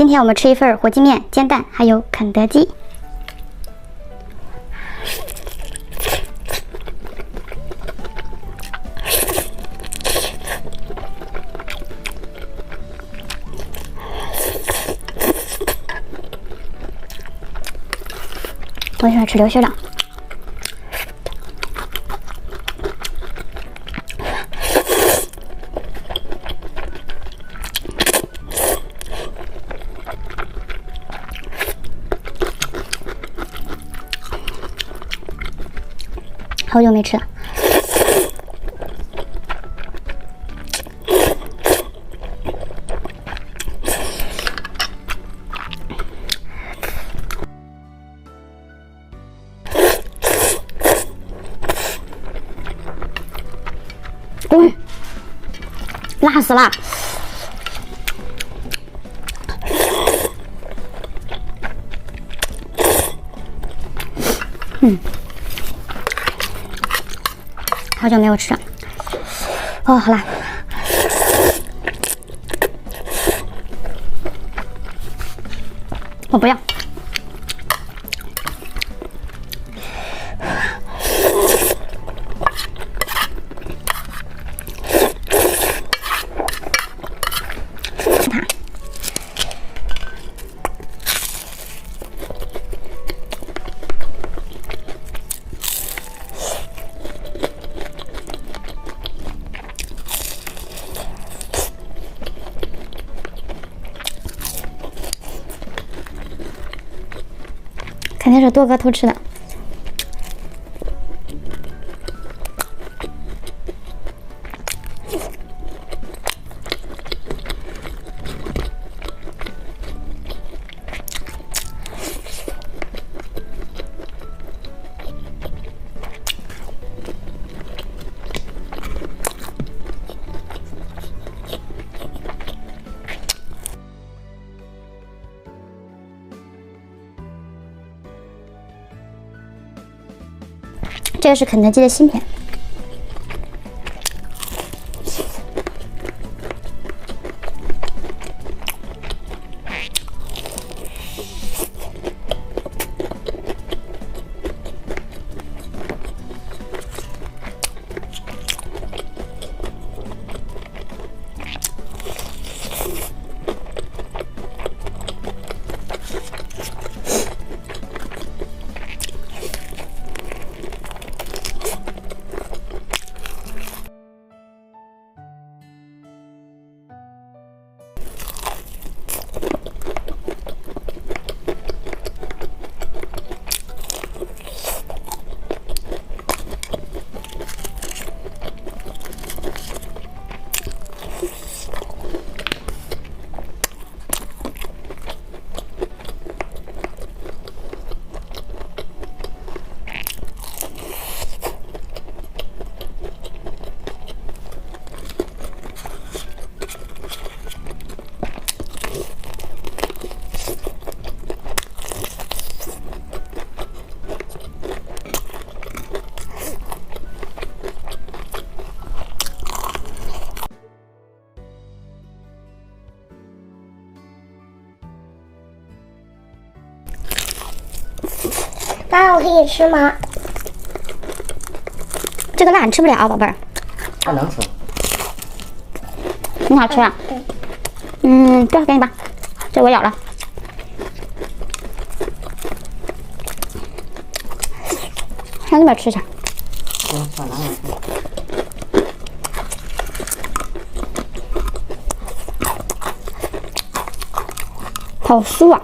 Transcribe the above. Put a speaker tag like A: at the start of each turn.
A: 今天我们吃一份火鸡面、煎蛋，还有肯德基。我喜欢吃流心的。好久没吃了。辣死了！好久没有吃了。哦，好辣！我不要。肯定是多哥偷吃的。这个是肯德基的芯片。
B: 妈，我可以吃吗？
A: 这个辣你吃不了，宝贝儿。
C: 它能吃。
A: 很好吃啊。这给你吧，这我咬了。上那边吃去。
C: 行，上哪里吃？
A: 好酥啊！